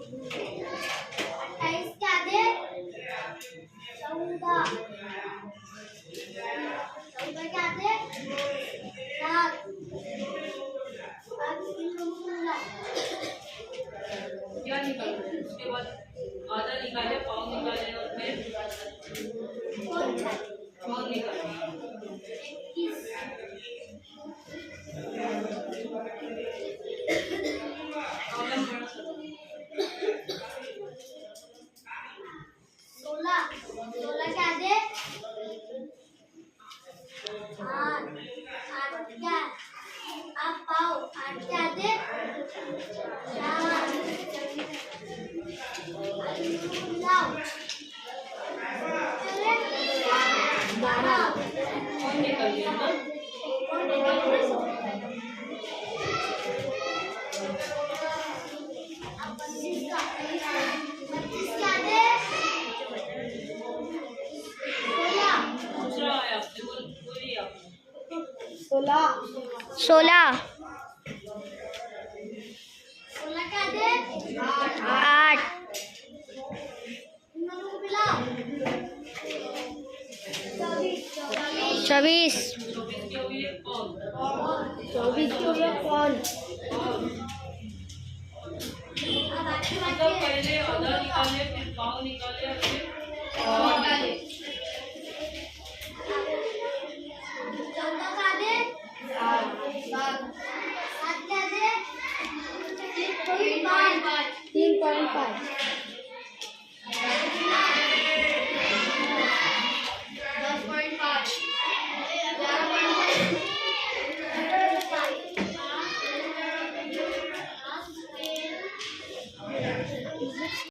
28 के आधे 14, 14 के आधे 7, 5 क्या निकाल रहे हैं? उसके बाद आधा निकाले, पाव निकाले और फिर पाव निकाले। 21, 16, 16 के आधे 8, 8 के आप पाव 8 के आधे 4, मिलाओ 12, पाव निकाल लिया ना? 25 के आधे दूसरा है आपसे, बोलिए आप। 16, 16 16 के आधे 8 मिलाओ 24 24 के हुए पाव। 24 के हुए कौन मतलब पहले आधा निकाले, फिर पाव निकाले और फिर पाव निकाले। 14 के आधे 7 के आधे 3.5